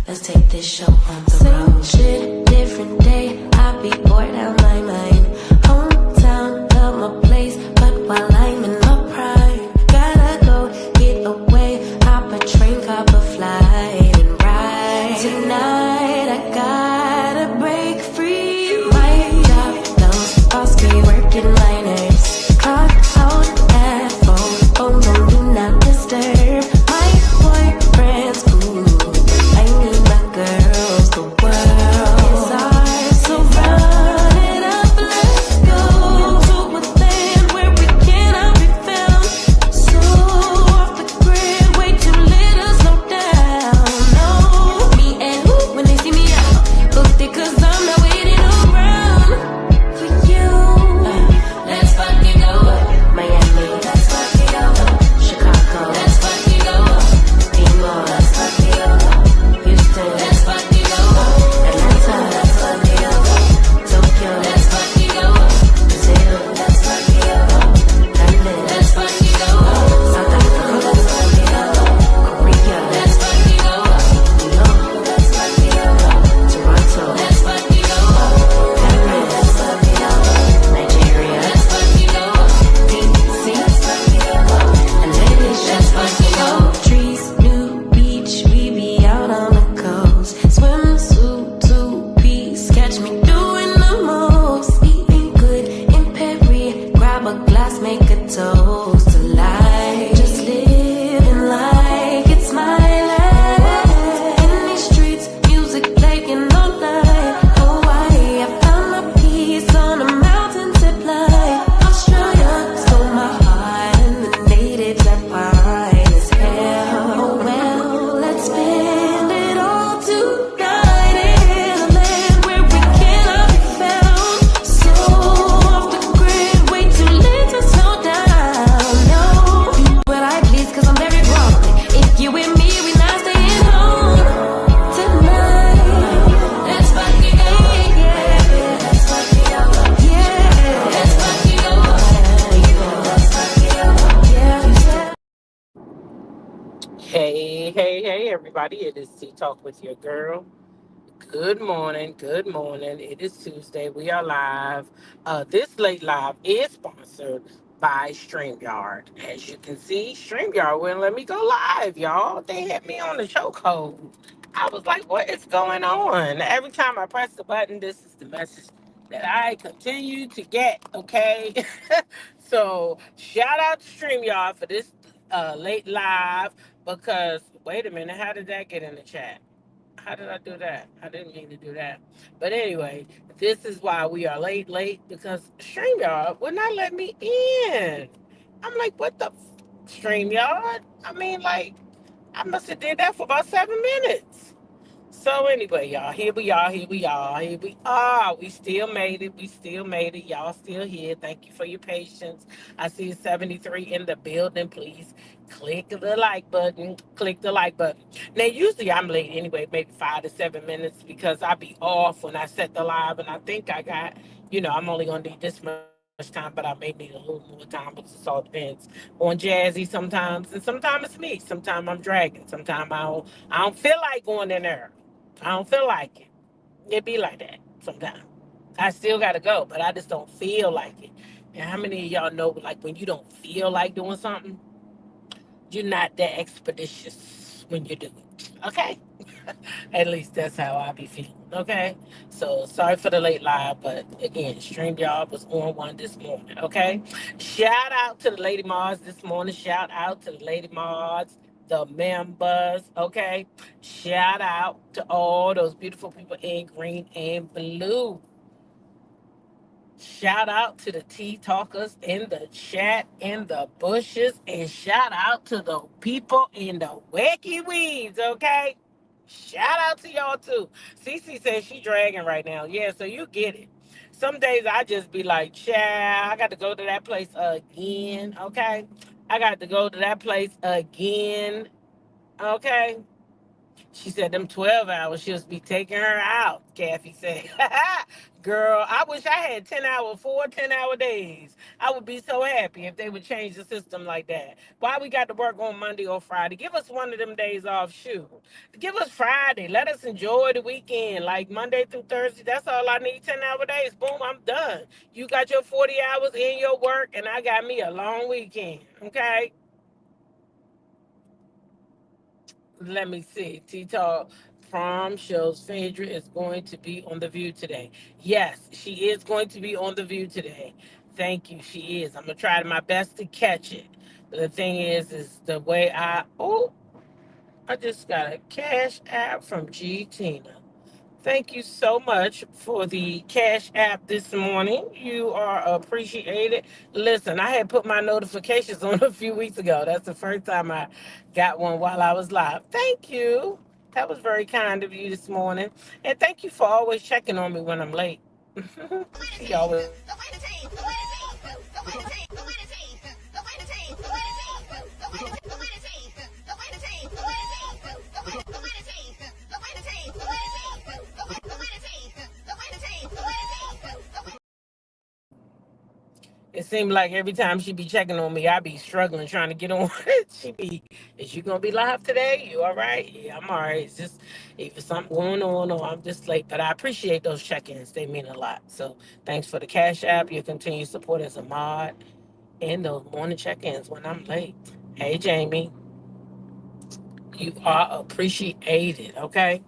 Let's take this show on the road. Shit, different day. I be bored out my mind. Hometown, love my place, but while I'm in my prime, gotta go get away. Hop a train, cop a flight, and ride. Tonight I gotta break free. My job, those boss be working minors. Clock out at 4, phone don't do not disturb. My boyfriend's cool. I need my girls, the world is ours, so run it up, let's go to a land where we cannot be found. So off the grid, way too little, slow down. No, me and who when they see me out, booked it 'cause I'm not waiting around for you. Let's fucking go, Miami. Let's fucking go, Chicago. Let's fucking go, P-Mall. Let's fucking go, Houston. Let's fucking go, Atlanta. Let's fucking go, Tokyo. Let's fucking go, Brazil. Let's fucking go, London. Let's fucking go, South Africa. Let's fucking go, Korea. Let's fucking go, New York. Let's fucking go, Toronto. Let's fucking go, Paris. Let's fucking go, Nigeria. Let's fucking go, DC. Let's fucking go, and then it's just fucking go. Trees, new beach, we be out on the coast. Swimsuit, 2-piece, catch me doing the most. Eating good in Perry, grab a glass, make a toast to life. Just living like it's my life. In these streets, music playing all night. Hawaii, I found my peace on a mountain zip line. Australia stole my heart, and the natives are fine as hell. Oh well, let's spend it all tonight in a land where we cannot be found. So off the grid, way too late to slow down. No, do what I please 'cause I'm very grown. If you with me, we not staying home tonight. Let's fucking go, yeah. Let's fucking go, yeah. Let's fucking go, let's fucking go, yeah. Hey, everybody. It is Tea Talk with your girl. Good morning. Good morning. It is Tuesday. We are live. This late live is sponsored by StreamYard. As you can see, StreamYard wouldn't let me go live, y'all. They had me on the chokehold. I was like, what is going on? Every time I press the button, this is the message that I continue to get, okay? So, shout out to StreamYard for this late live because, wait a minute, how did that get in the chat? How did I do that? I didn't mean to do that. But anyway, this is why we are late because StreamYard would not let me in. I'm like, what the StreamYard? I mean, like, I must have did that for about 7 minutes. So anyway, y'all, here we are. We still made it. Y'all still here. Thank you for your patience. I see 73 in the building. Please click the like button. Now, usually I'm late anyway, maybe 5 to 7 minutes because I be off when I set the live, and I think I got, I'm only gonna need this much time, but I may need a little more time. But it all depends on Jazzy sometimes, and sometimes it's me. Sometimes I'm dragging. Sometimes I don't feel like going in there. I don't feel like it. It be like that sometimes. I still gotta go, but I just don't feel like it. And how many of y'all know, like, when you don't feel like doing something, you're not that expeditious when you do it. Okay? At least that's how I be feeling. Okay? So sorry for the late live, but again, StreamYard was on one this morning. Okay? Shout out to the Lady Mars this morning. Shout out to the Lady Mars, the members. Okay? Shout out to all those beautiful people in green and blue. Shout out to the tea talkers in the chat, in the bushes, and shout out to the people in the wacky weeds, okay? Shout out to y'all too. Cece says she dragging right now. Yeah, so you get it. Some days I just be like, child, I got to go to that place again, okay? I got to go to that place again, okay? She said them 12 hours, she'll be taking her out, Kathy said. Girl, I wish I had 10-hour, 4 10-hour days. I would be so happy if they would change the system like that. Why we got to work on Monday or Friday? Give us one of them days off, shoot. Give us Friday. Let us enjoy the weekend, like Monday through Thursday. That's all I need, 10-hour days. Boom, I'm done. You got your 40 hours in your work, and I got me a long weekend, okay? Let me see. T-Talk prom shows Phaedra is going to be on The View today. Yes, she is going to be on The View today. Thank you. She is. I'm gonna try my best to catch it. But the thing is the way I just got a cash app from G Tina. Thank you so much for the Cash App this morning. You are appreciated. Listen, I had put my notifications on a few weeks ago. That's the first time I got one while I was live. Thank you. That was very kind of you this morning. And thank you for always checking on me when I'm late. She always it seemed like every time she be checking on me, I be struggling trying to get on. She be, is you gonna be live today? You all right? Yeah, I'm all right. It's just either something going on or I'm just late. But I appreciate those check-ins. They mean a lot. So thanks for the Cash App, your continued support as a mod, and those morning check-ins when I'm late. Hey Jamie, you are appreciated. Okay.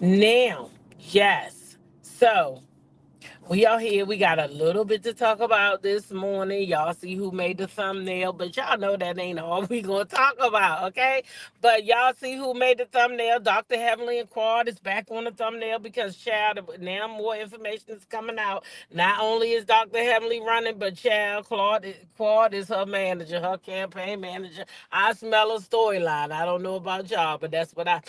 Now, yes. So we are here. We got a little bit to talk about this morning. Y'all see who made the thumbnail, but y'all know that ain't all we gonna talk about, okay? But y'all see who made the thumbnail. Dr. Heavenly and Quad is back on the thumbnail because child, now more information is coming out. Not only is Dr. Heavenly running, but child, Quad is her manager, her campaign manager. I smell a storyline. I don't know about y'all, but that's what I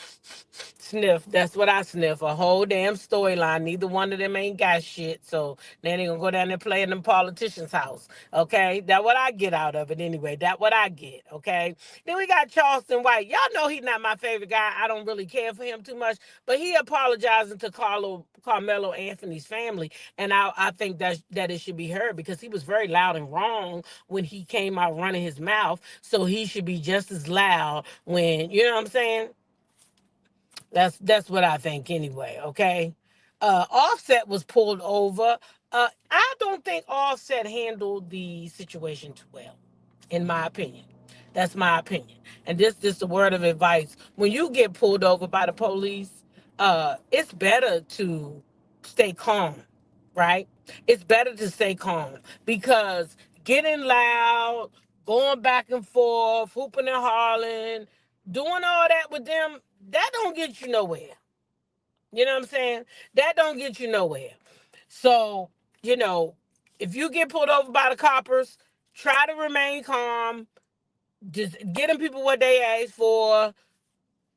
sniff. That's what I sniff. A whole damn storyline. Neither one of them ain't got shit. So then they gonna go down there play in them politicians' house. Okay. That what I get out of it anyway. That what I get. Okay. Then we got Charleston White. Y'all know he's not my favorite guy. I don't really care for him too much. But he apologizing to Carmelo Anthony's family. And I think that it should be heard because he was very loud and wrong when he came out running his mouth. So he should be just as loud when, you know what I'm saying? That's what I think anyway. Okay. Offset was pulled over. I don't think Offset handled the situation too well, in my opinion. That's my opinion. And this a word of advice. When you get pulled over by the police, it's better to stay calm, right? It's better to stay calm because getting loud, going back and forth, hooping and hollering, doing all that with them, that don't get you nowhere. You know what I'm saying? That don't get you nowhere. So, you know, if you get pulled over by the coppers, try to remain calm. Just getting people what they ask for.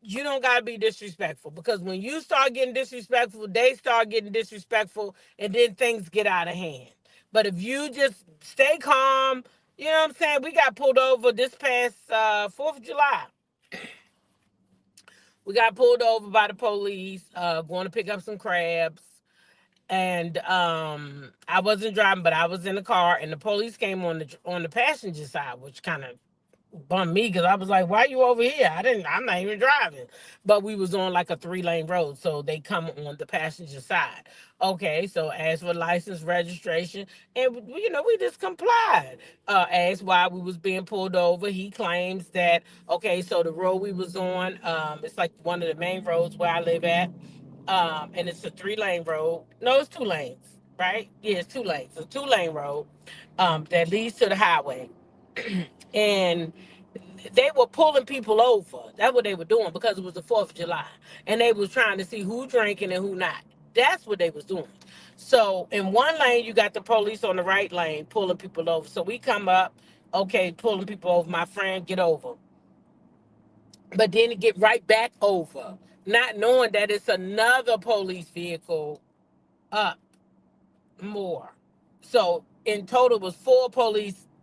You don't gotta be disrespectful because when you start getting disrespectful, they start getting disrespectful, and then things get out of hand. But if you just stay calm, you know what I'm saying? We got pulled over this past 4th of July. We got pulled over by the police, going to pick up some crabs. And I wasn't driving, but I was in the car, and the police came on the passenger side, which kind of bummed me because I was like, "Why you over here? I'm not even driving." But we was on like a 3-lane road, so they come on the passenger side. Okay, so asked for license, registration, and we just complied. Asked why we was being pulled over. He claims that okay, so the road we was on, it's like one of the main roads where I live at, and it's a 3-lane road. No, it's 2 lanes, right? Yeah, it's 2 lanes. It's a 2-lane road, that leads to the highway, and they were pulling people over. That's what they were doing because it was the 4th of July, and they was trying to see who drinking and who not. That's what they was doing. So in one lane, you got the police on the right lane pulling people over. So we come up, okay, pulling people over. My friend get over, but then it get right back over, not knowing that it's another police vehicle up more. So in total, it was 4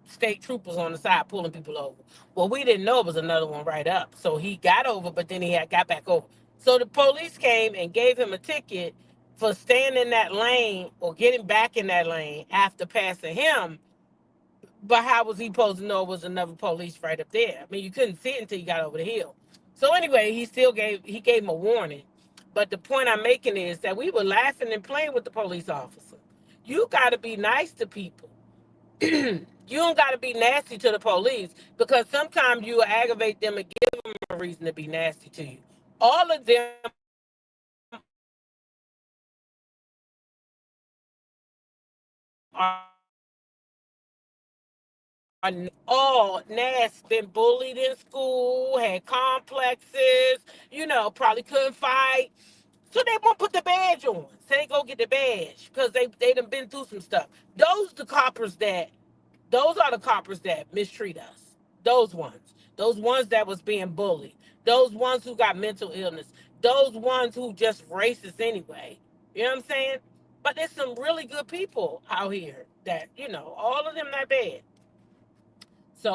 state troopers on the side pulling people over. Well, we didn't know it was another one right up. So he got over, but then he got back over. So the police came and gave him a ticket for staying in that lane or getting back in that lane after passing him. But how was he supposed to know it was another police right up there? I mean, you couldn't see it until you got over the hill. So anyway, he gave him a warning. But the point I'm making is that we were laughing and playing with the police officer. You got to be nice to people. You don't got to be nasty to the police, because sometimes you will aggravate them and give them a reason to be nasty to you. All of them are all nasty, been bullied in school, had complexes, probably couldn't fight. So they won't put the badge on. So they go get the badge because they done been through some stuff. Those are the coppers that mistreat us. Those ones. Those ones that was being bullied. Those ones who got mental illness. Those ones who just racist anyway. You know what I'm saying? But there's some really good people out here that, all of them not bad. So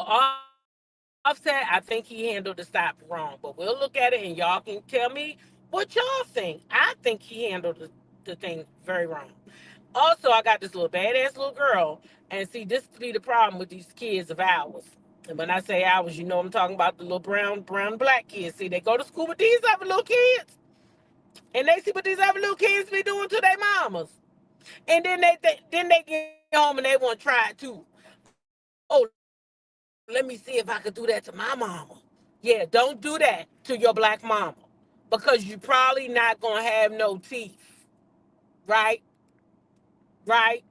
Offset, I think he handled the stop wrong. But we'll look at it and y'all can tell me what y'all think. I think he handled the thing very wrong. Also, I got this little badass little girl, and see, this be the problem with these kids of ours. And when I say ours, I'm talking about the little brown, black kids. See, they go to school with these other little kids, and they see what these other little kids be doing to their mamas, and then they get home and they want to try it too. Oh, let me see if I could do that to my mama. Yeah, don't do that to your black mama, because you probably not gonna have no teeth, right? Right?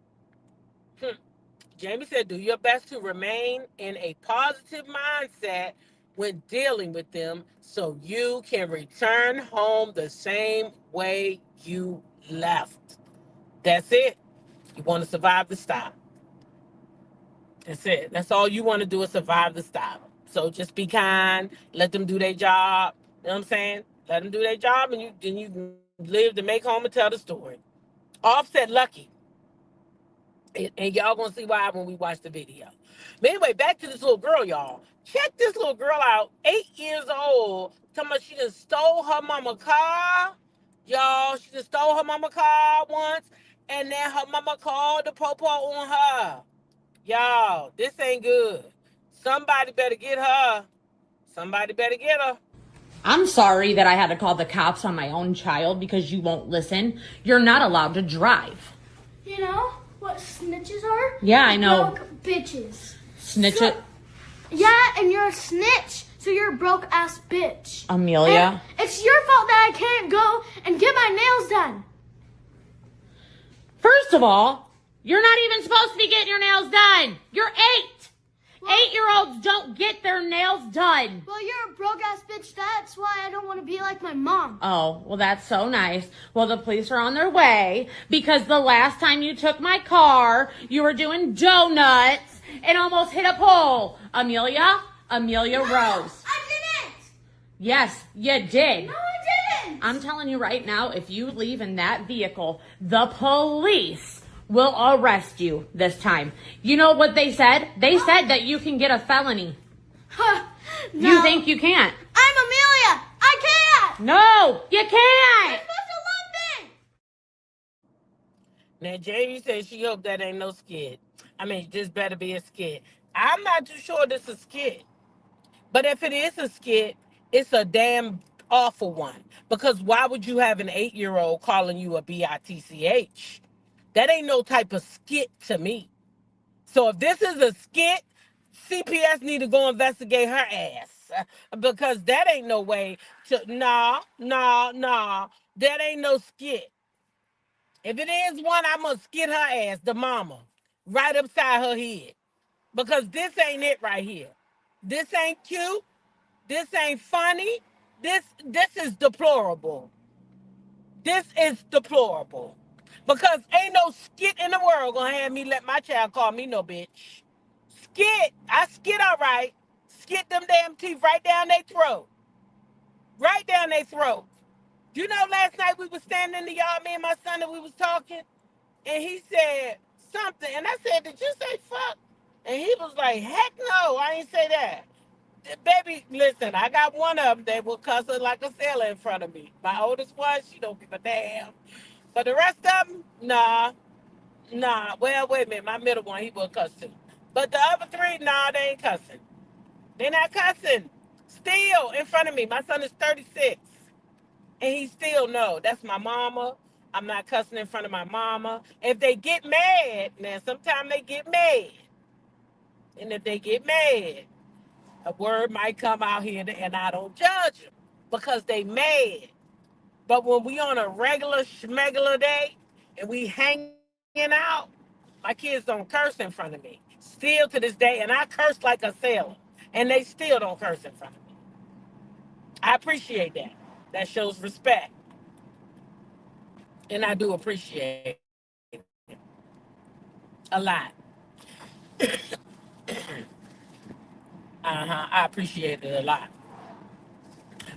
Jamie said, do your best to remain in a positive mindset when dealing with them so you can return home the same way you left. That's it. You want to survive the stop. That's it. That's all you want to do is survive the stop. So just be kind. Let them do their job. You know what I'm saying? Let them do their job, and you live to make home and tell the story. Offset lucky. And y'all gonna see why when we watch the video. But anyway, back to this little girl, y'all. Check this little girl out, 8 years old. Talking about she just stole her mama car. Y'all, she just stole her mama car once. And then her mama called the popo on her. Y'all, this ain't good. Somebody better get her. Somebody better get her. I'm sorry that I had to call the cops on my own child because you won't listen. You're not allowed to drive. You know what snitches are? Yeah, I know. Broke bitches. Snitch So- it. Yeah, and you're a snitch, so you're a broke ass bitch. Amelia. And it's your fault that I can't go and get my nails done. First of all, you're not even supposed to be getting your nails done. You're 8. Well- 8-year-olds don't get their nails done. Well, you're a broke ass bitch. That's why I don't want to be like my mom. Oh, well, that's so nice. Well, the police are on their way because the last time you took my car, you were doing donuts and almost hit a pole. Amelia Rose. I didn't. Yes, you did. No, I didn't. I'm telling you right now, if you leave in that vehicle, the police will arrest you this time. You know what they said? They said that you can get a felony. No. You think you can't? I'm Amelia. I can't. No, you You're can't. supposed to love me. Now, Jamie said she hope that ain't no skit. I mean, this better be a skit. I'm not too sure this is a skit. But if it is a skit, it's a damn awful one. Because why would you have an 8-year-old calling you a bitch? That ain't no type of skit to me. So if this is a skit, CPS need to go investigate her ass. Because that ain't no way to, nah. That ain't no skit. If it is one, I'm going to skit her ass, the mama, right upside her head. Because this ain't it right here. This ain't cute. This ain't funny. This is deplorable. This is deplorable. Because ain't no skit in the world gonna have me let my child call me no bitch. Skit. I skit all right. Skit them damn teeth right down their throat. Right down their throat. You know, last night we was standing in the yard, me and my son, and we was talking, and he said something, and I said, did you say fuck? And he was like, heck no, I ain't say that. Baby, listen, I got one of them that will cuss her like a sailor in front of me. My oldest one, she don't give a damn. But the rest of them, nah, nah. Well, wait a minute. My middle one, he will cuss too. But the other three, nah, they ain't cussing. They not cussing. Still in front of me. My son is 36. And he still know that's my mama. I'm not cussing in front of my mama. If they get mad, now sometimes they get mad. And if they get mad, a word might come out here and I don't judge them because they mad. But when we on a regular schmegular day and we hanging out, my kids don't curse in front of me. Still to this day, and I curse like a sailor. And they still don't curse in front of me. I appreciate that. That shows respect. And I do appreciate it a lot. I appreciate it a lot.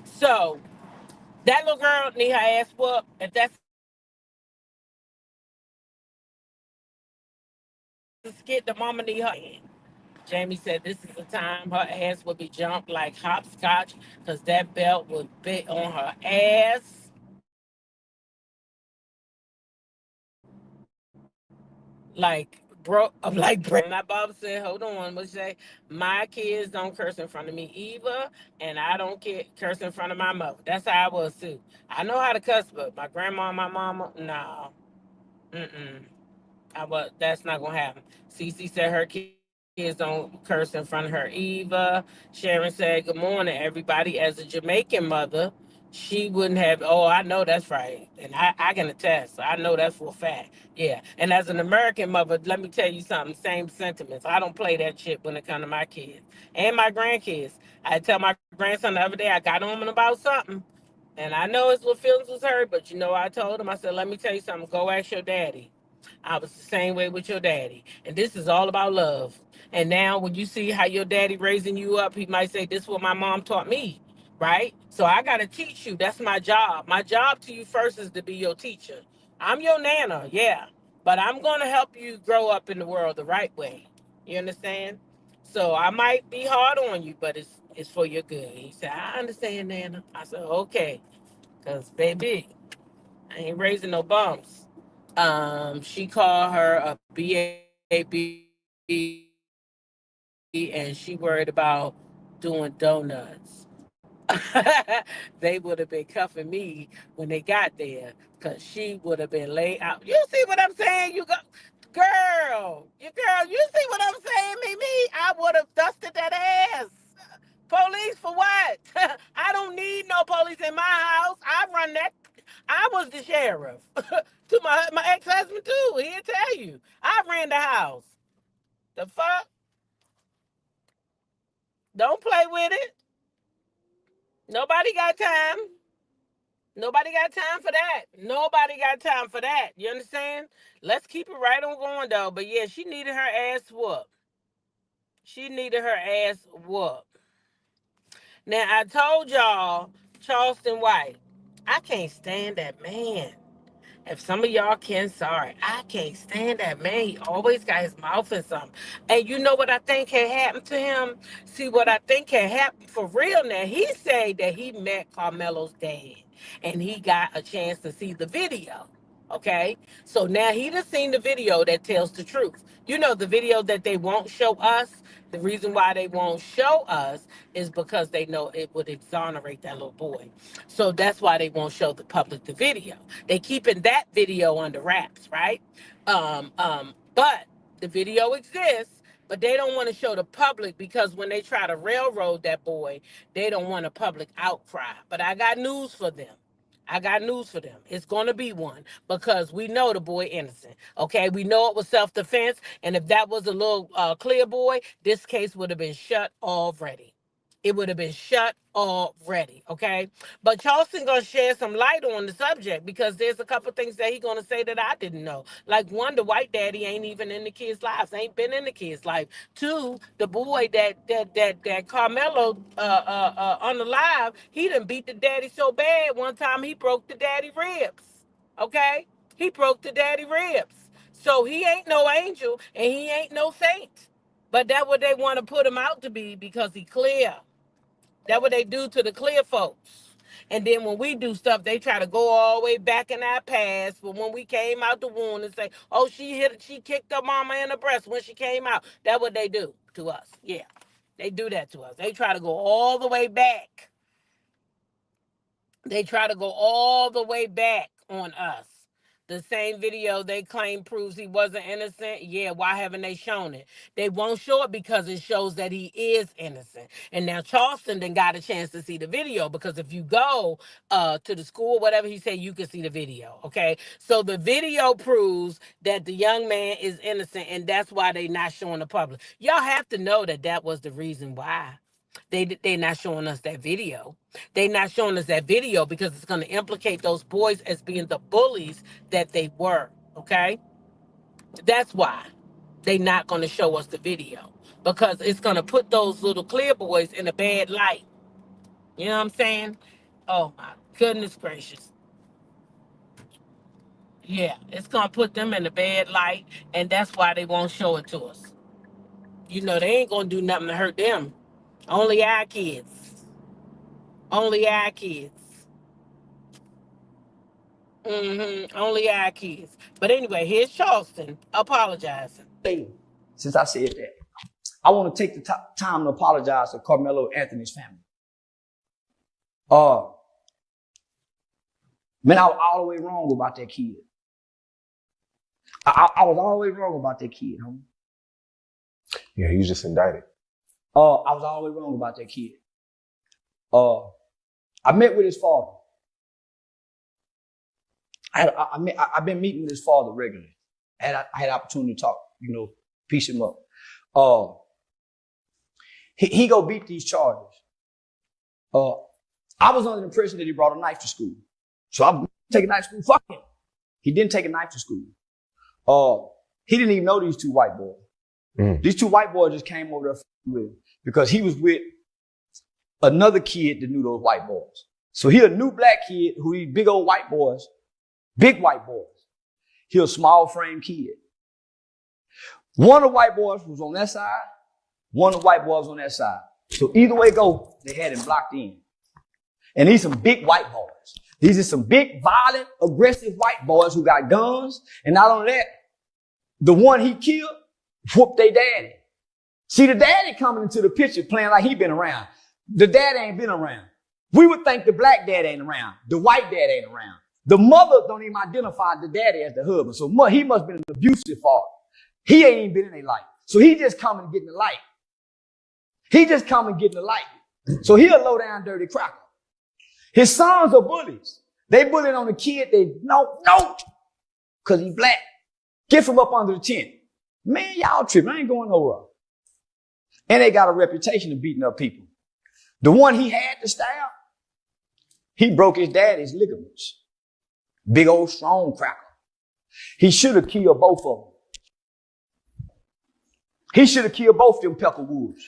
So that little girl need her ass whooped. If that's a skit, the mama need her ass whooped. Jamie said this is the time her ass would be jumped like hopscotch because that belt would be on her ass like bro. I'm like bro. My Bob said, hold on, what you say? My kids don't curse in front of me either, and I don't curse in front of my mother. That's how I was too. I know how to cuss, but my grandma and my mama, no. Mm-mm. That's not gonna happen. Cece said her kids don't curse in front of her either. Sharon said, "Good morning, everybody." As a Jamaican mother, she wouldn't have. Oh, I know that's right, and I can attest. I know that's for a fact. Yeah, and as an American mother, let me tell you something. Same sentiments. I don't play that shit when it comes to my kids and my grandkids. I tell my grandson the other day, I got on him about something. And I know his little feelings was hurt, but you know, I told him, I said, let me tell you something. Go ask your daddy. I was the same way with your daddy. And this is all about love. And now when you see how your daddy raising you up, he might say, this is what my mom taught me. Right? So I got to teach you. That's my job. My job to you first is to be your teacher. I'm your nana, yeah. But I'm going to help you grow up in the world the right way. You understand? So I might be hard on you, but it's for your good. He said, I understand, Nana. I said, okay. Because, baby, I ain't raising no bums. She called her a BAB and she worried about doing donuts. They would have been cuffing me when they got there because she would have been laid out. You see what I'm saying? You go, girl, you see what I'm saying, Mimi? I would have dusted that ass. Police for what? I don't need no police in my house. I run that. I was the sheriff to my ex husband too. He'll tell you. I ran the house. The fuck? Don't play with it. Nobody got time. Nobody got time for that. Nobody got time for that. You understand? Let's keep it right on going though. But yeah, she needed her ass whooped. She needed her ass whooped. Now I told y'all, Charleston White. I can't stand that man. If some of y'all can, sorry. I can't stand that man. He always got his mouth in something. And you know what I think had happened to him? See, what I think had happened for real now, he said that he met Carmelo's dad and he got a chance to see the video. Okay? So now he done seen the video that tells the truth. You know, the video that they won't show us, the reason why they won't show us is because they know it would exonerate that little boy. So that's why they won't show the public the video. They keeping that video under wraps, right? But the video exists, but they don't want to show the public because when they try to railroad that boy, they don't want a public outcry. But I got news for them. I got news for them. It's going to be one because we know the boy innocent. Okay, we know it was self-defense, and if that was a little clear boy, this case would have been shut already. It would have been shut already. Okay, but Charleston gonna share some light on the subject because there's a couple things that he gonna say that I didn't know. Like one, the white daddy ain't even in the kids' lives, ain't been in the kids' life. Two, the boy that Carmelo unalive, he done beat the daddy so bad one time he broke the daddy ribs. Okay, he broke the daddy ribs. So he ain't no angel and he ain't no saint. But that's what they want to put him out to be because he clear. That's what they do to the clear folks. And then when we do stuff, they try to go all the way back in our past. But when we came out the womb and say, oh, she kicked her mama in the breast when she came out. That's what they do to us. Yeah, they do that to us. They try to go all the way back. They try to go all the way back on us. The same video they claim proves he wasn't innocent. Yeah, why haven't they shown it? They won't show it because it shows that he is innocent. And now Charleston then got a chance to see the video, because if you go to the school, whatever he said, you can see the video. Okay, so the video proves that the young man is innocent, and that's why they not showing the public. Y'all have to know that that was the reason why. They're not showing us that video. They're not showing us that video because it's going to implicate those boys as being the bullies that they were. Okay? That's why they're not going to show us the video, because it's going to put those little clear boys in a bad light. You know what I'm saying? Oh my goodness gracious. Yeah, it's going to put them in a bad light, and that's why they won't show it to us. You know, they ain't going to do nothing to hurt them. Only our kids. Only our kids. Only our kids. But anyway, here's Charleston apologizing. Since I said that, I want to take the time to apologize to Carmelo Anthony's family. Man, I was all the way wrong about that kid. I was all the way wrong about that kid, homie. Yeah, he was just indicted. I was all the way wrong about that kid. I met with his father. I've been meeting with his father regularly. I had opportunity to talk, piece him up. He go beat these charges. I was under the impression that he brought a knife to school. So I'm taking a knife to school. Fuck him. He didn't take a knife to school. He didn't even know these two white boys. These two white boys just came over there with him because he was with another kid that knew those white boys. So he a new black kid who these big old white boys, big white boys. He a small frame kid. One of the white boys was on that side. One of the white boys was on that side. So either way go, they had him blocked in. And these some big white boys. These are some big, violent, aggressive white boys who got guns. And not only that, the one he killed whooped their daddy. See, the daddy coming into the picture playing like he been around. The dad ain't been around. We would think the black dad ain't around. The white dad ain't around. The mother don't even identify the daddy as the husband. So he must have been an abusive father. He ain't even been in their life. So he just coming and getting the light. He just coming and getting the light. So he a low down dirty cracker. His sons are bullies. They bullying on the kid. They no, cause he black. Get from up under the tent. Man, y'all tripping. I ain't going nowhere. And they got a reputation of beating up people. The one he had to stab, he broke his daddy's ligaments. Big old strong cracker. He should have killed both of them. He should have killed both them Peckerwoods.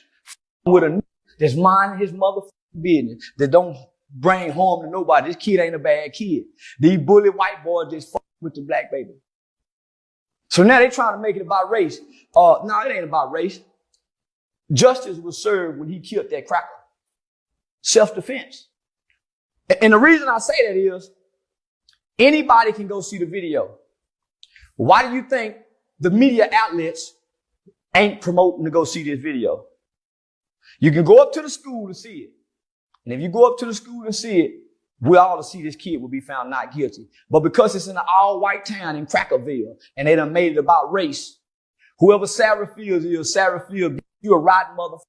With a that's minding his motherfucking business, that don't bring harm to nobody. This kid ain't a bad kid. These bully white boys just fuck with the black baby. So now they trying to make it about race. No, it ain't about race. Justice was served when he killed that cracker. Self-defense. And the reason I say that is, anybody can go see the video. Why do you think the media outlets ain't promoting to go see this video? You can go up to the school to see it. And if you go up to the school and see it, we all to see this kid will be found not guilty. But because it's in an all-white town in Crackerville, and they done made it about race, whoever Sarah Fields is, Sarah Fields, you a rotten motherfucker.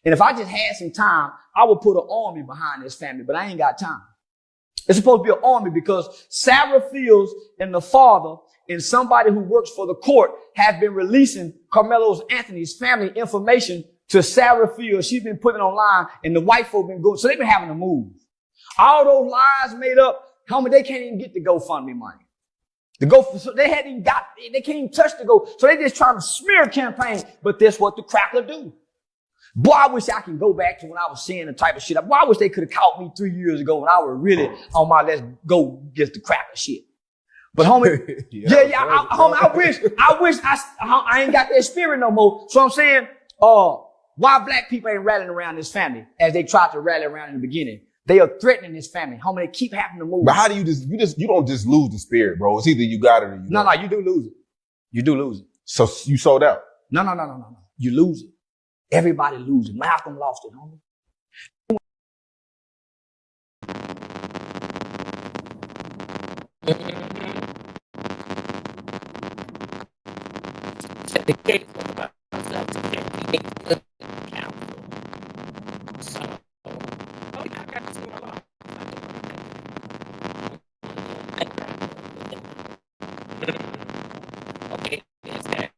And if I just had some time, I would put an army behind this family, but I ain't got time. It's supposed to be an army because Sarah Fields and the father and somebody who works for the court have been releasing Carmelo Anthony's family information to Sarah Fields. She's been putting it online, and the white folk been going. So they've been having to move. All those lies made up, homie, they can't even get the GoFundMe money. So they can't even touch the Go. So they just trying to smear campaign, but that's what the cracker do. Boy, I wish I can go back to when I was seeing the type of shit. Boy, I wish they could have caught me 3 years ago when I was really on my let's go get the cracker shit. But homie, I wish I ain't got that spirit no more. So I'm saying, why black people ain't rallying around this family as they tried to rally around in the beginning? They are threatening his family. Homie, they keep having to move. But how do you don't just lose the spirit, bro. It's either you got it or you don't. No, you do lose it. You do lose it. So you sold out. No. You lose it. Everybody loses. Malcolm lost it, homie. The case was about self-defense. He needs good counsel. So, oh yeah, I got to see my law. Okay, it's that.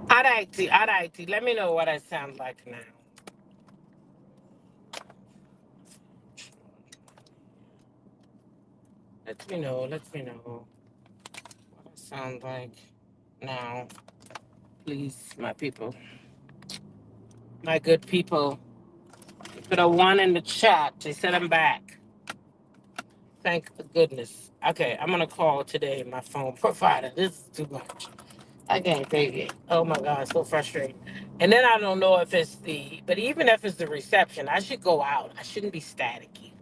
Alrighty. Let me know what I sound like now. Let me know what I sound like now. Please, my people. My good people. Put a one in the chat. They said I'm back. Thank goodness. Okay, I'm gonna call today my phone provider. This is too much. I can't take it. Oh my God, so frustrating. And then I don't know if it's but even if it's the reception, I should go out. I shouldn't be staticky.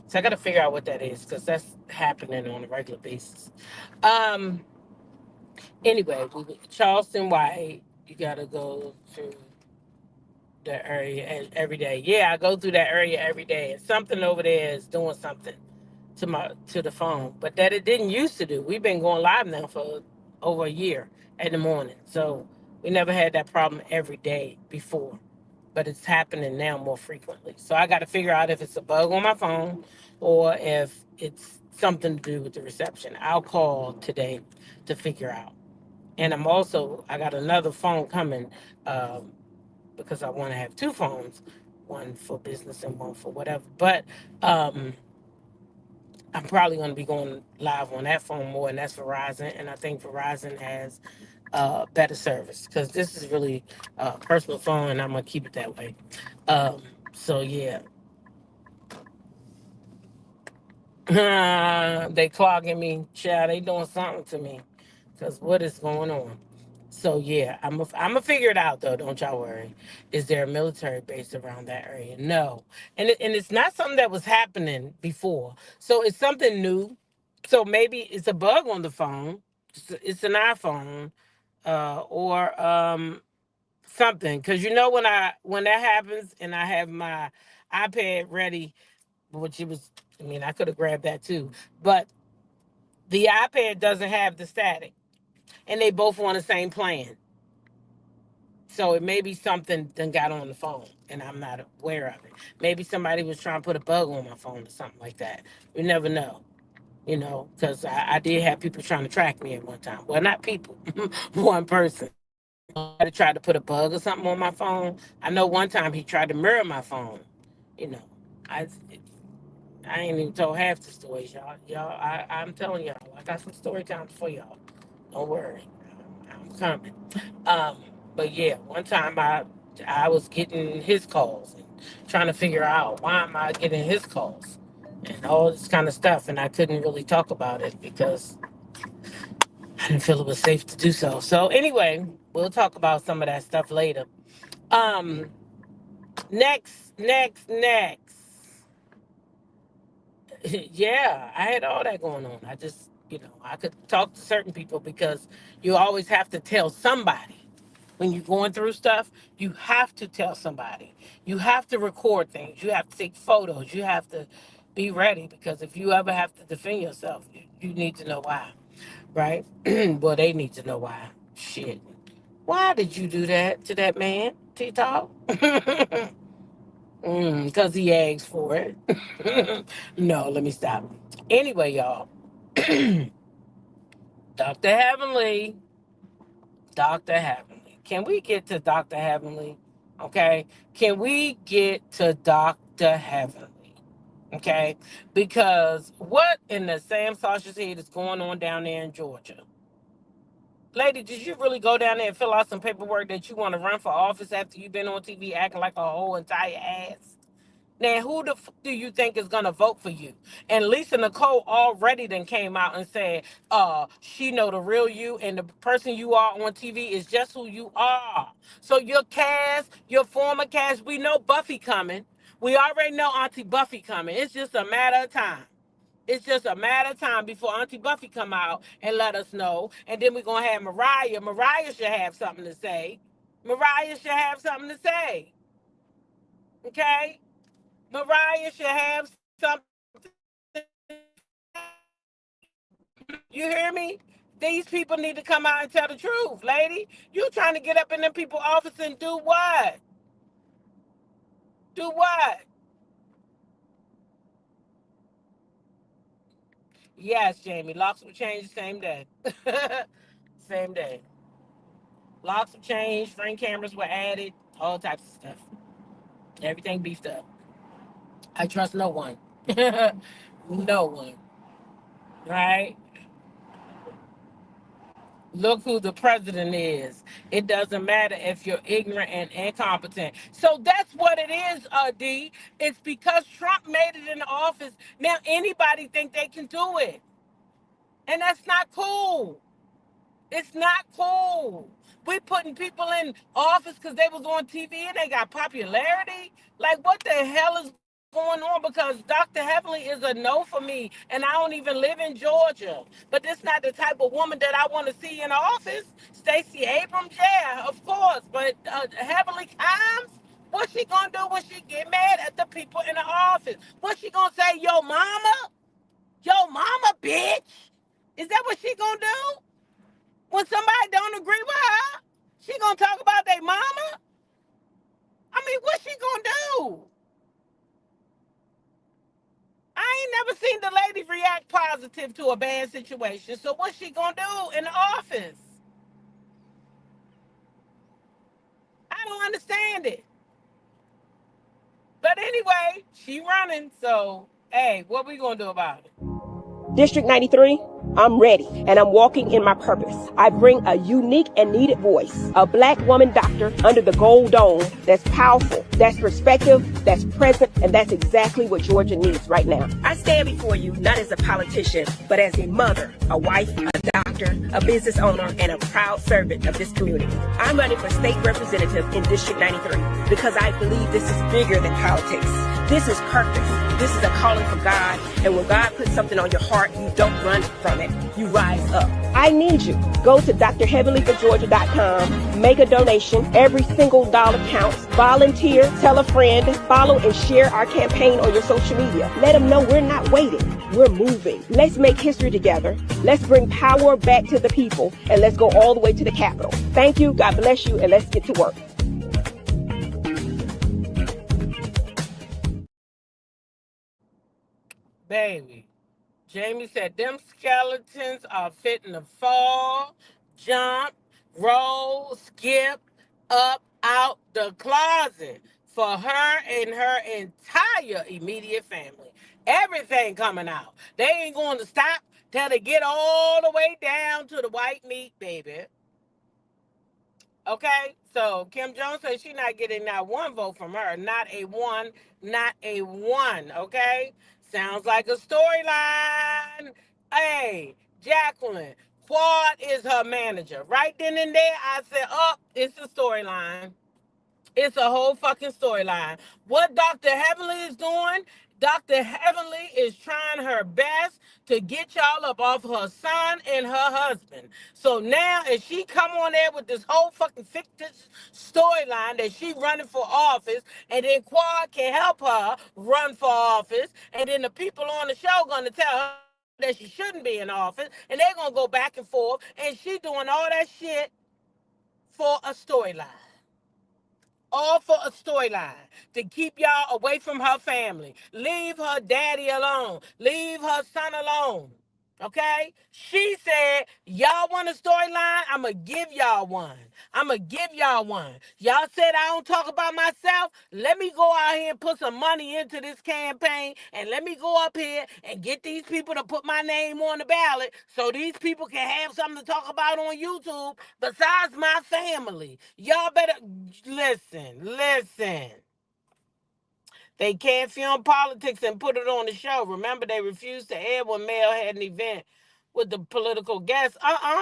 So I got to figure out what that is because that's happening on a regular basis. Um. Anyway, Charleston White, you got to go through that area every day. Yeah, I go through that area every day, and something over there is doing something to the phone, but that it didn't used to do. We've been going live now for over a year in the morning, so we never had that problem every day before, but it's happening now more frequently. So I got to figure out if it's a bug on my phone or if it's something to do with the reception. I'll call today to figure out. And I got another phone coming because I want to have two phones, one for business and one for whatever. But I'm probably going to be going live on that phone more, and that's Verizon. And I think Verizon has better service because this is really a personal phone, and I'm going to keep it that way. So, yeah. They clogging me, child. They doing something to me. Cause what is going on? So yeah, I'm a figure it out though. Don't y'all worry. Is there a military base around that area? No, and it's not something that was happening before. So it's something new. So maybe it's a bug on the phone. It's an iPhone, or something. Cause you know when that happens and I have my iPad ready, which it was. I mean, I could have grabbed that too, but the iPad doesn't have the static, and they both on the same plan. So it may be something that got on the phone, and I'm not aware of it. Maybe somebody was trying to put a bug on my phone or something like that. You never know, because I did have people trying to track me at one time. Well, not people, one person. I tried to put a bug or something on my phone. I know one time he tried to mirror my phone. You know, I I ain't even told half the stories, y'all. I'm telling y'all, I got some story times for y'all. Don't worry, I'm coming. Um, but yeah, one time I was getting his calls and trying to figure out why am I getting his calls and all this kind of stuff, and I couldn't really talk about it because I didn't feel it was safe to do so. So anyway, we'll talk about some of that stuff later. Um, next. Yeah, I had all that going on. I just, I could talk to certain people because you always have to tell somebody. When you're going through stuff, you have to tell somebody. You have to record things. You have to take photos. You have to be ready because if you ever have to defend yourself, you need to know why, right? Well, they need to know why. Shit. Why did you do that to that man, T-Talk? Because he asked for it. No, let me stop. Anyway, y'all, Dr. Heavenly, Dr. Heavenly. Can we get to Dr. Heavenly? Okay. Can we get to Dr. Heavenly? Okay. Because what in the Sam Sausage Head is going on down there in Georgia? Lady, did you really go down there and fill out some paperwork that you want to run for office after you've been on TV acting like a whole entire ass? Now, who the do you think is gonna vote for you? And Lisa Nicole already then came out and said, she know the real you, and the person you are on TV is just who you are. So your cast, your former cast, we know Buffy coming. We already know Auntie Buffy coming. It's just a matter of time. It's just a matter of time before Auntie Buffy come out and let us know. And then we're gonna have Mariah. Mariah should have something to say. Mariah should have something to say. Okay? Mariah should have something. You hear me? These people need to come out and tell the truth, lady. You trying to get up in them people's office and do what? Do what? Yes, Jamie. Locks will change the same day. Same day. Locks will change. Frame cameras were added. All types of stuff. Everything beefed up. I trust no one. No one. Right? Look who the president is. It doesn't matter if you're ignorant and incompetent. So that's what it is, D. It's because Trump made it in the office. Now anybody think they can do it. And that's not cool. It's not cool. We putting people in office because they was on TV and they got popularity. Like what the hell is going on? Because Dr. Heavenly is a no for me, and I don't even live in Georgia. But this not the type of woman that I want to see in office. Stacey Abrams, yeah, of course. But Heavenly Times, what she gonna do when she get mad at the people in the office? What she gonna say, yo mama? Yo mama, bitch? Is that what she gonna do? When somebody don't agree with her, she gonna talk about their mama? I mean, what she gonna do? I ain't never seen the lady react positive to a bad situation. So what's she gonna do in the office? I don't understand it. But anyway, she running. So hey, what we gonna do about it? District 93, I'm ready, and I'm walking in my purpose. I bring a unique and needed voice, a black woman doctor under the gold dome that's powerful, that's perspective, that's present, and that's exactly what Georgia needs right now. I stand before you not as a politician, but as a mother, a wife, a doctor, a business owner, and a proud servant of this community. I'm running for state representative in District 93 because I believe this is bigger than politics. This is purpose. This is a calling from God, and when God puts something on your heart, you don't run from it. You rise up. I need you. Go to drheavenlyforgeorgia.com, make a donation. Every single dollar counts. Volunteer, tell a friend, follow and share our campaign on your social media. Let them know we're not waiting. We're moving. Let's make history together. Let's bring power back to the people, and let's go all the way to the Capitol. Thank you. God bless you, and let's get to work. Baby. Jamie said them skeletons are fitting to fall, jump, roll, skip up out the closet for her and her entire immediate family. Everything coming out. They ain't going to stop till they get all the way down to the white meat, baby. Okay, so Kim Jones says she's not getting not one vote from her. Not a one, not a one, okay? Sounds like a storyline. Hey, Jacqueline, Quad is her manager. Right then and there, I said, oh, it's a storyline. It's a whole fucking storyline. What Dr. Heavenly is doing, Dr. Heavenly is trying her best to get y'all up off her son and her husband. So now if she come on there with this whole fucking fictitious storyline that she running for office, and then Quad can help her run for office, and then the people on the show gonna tell her that she shouldn't be in office, and they're gonna go back and forth, and she doing all that shit for a storyline. All for a storyline to keep y'all away from her family. Leave her daddy alone. Leave her son alone. Okay? She said, y'all want a storyline? I'm going to give y'all one. I'm going to give y'all one. Y'all said I don't talk about myself? Let me go out here and put some money into this campaign, and let me go up here and get these people to put my name on the ballot so these people can have something to talk about on YouTube besides my family. Y'all better listen. They can't film politics and put it on the show. Remember, they refused to air when Mel had an event with the political guests.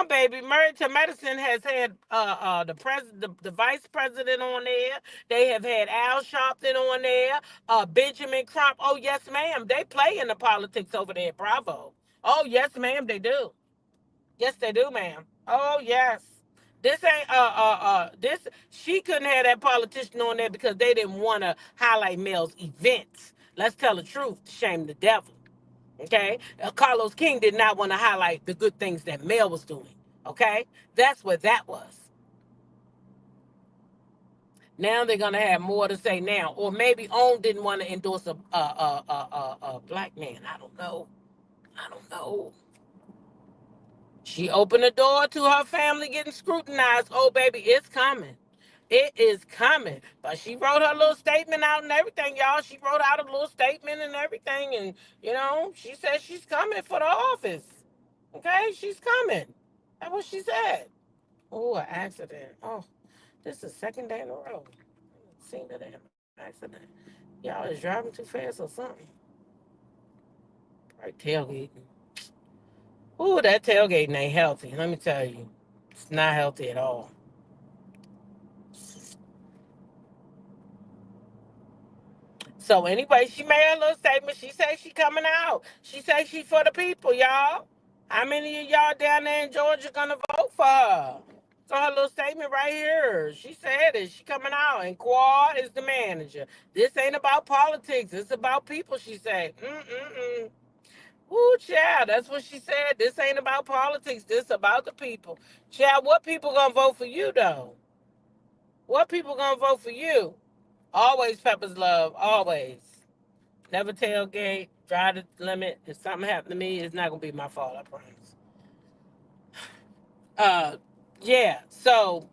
Baby. Married to Medicine has had the vice president on there. They have had Al Sharpton on there. Benjamin Crump. Oh, yes, ma'am. They play in the politics over there at Bravo. Oh, yes, ma'am, they do. Yes, they do, ma'am. Oh, yes. This ain't this she couldn't have that politician on there because they didn't want to highlight Mel's events. Let's tell the truth, shame the devil. Okay? Carlos King did not want to highlight the good things that Mel was doing. Okay? That's what that was. Now they're gonna have more to say now, or maybe OWN didn't want to endorse a black man. I don't know. She opened the door to her family getting scrutinized. Oh, baby, it's coming. It is coming. But she wrote her little statement out and everything, y'all. She wrote out a little statement and everything. And, she said she's coming for the office. Okay? She's coming. That's what she said. Oh, an accident. Oh, this is the second day in a row. I haven't seen a damn accident. Y'all is driving too fast or something. Right, tailgating. Ooh, that tailgating ain't healthy. Let me tell you. It's not healthy at all. So anyway, she made a little statement. She said she coming out. She said she for the people, y'all. How many of y'all down there in Georgia gonna vote for her? So her little statement right here. She said it. She coming out, and Quad is the manager. This ain't about politics. It's about people, she said. Ooh, child, that's what she said. This ain't about politics. This about the people. Child, what people gonna vote for you, though? What people gonna vote for you? Always Pepper's love, always. Never tailgate, drive the limit. If something happened to me, it's not gonna be my fault, I promise. Yeah, so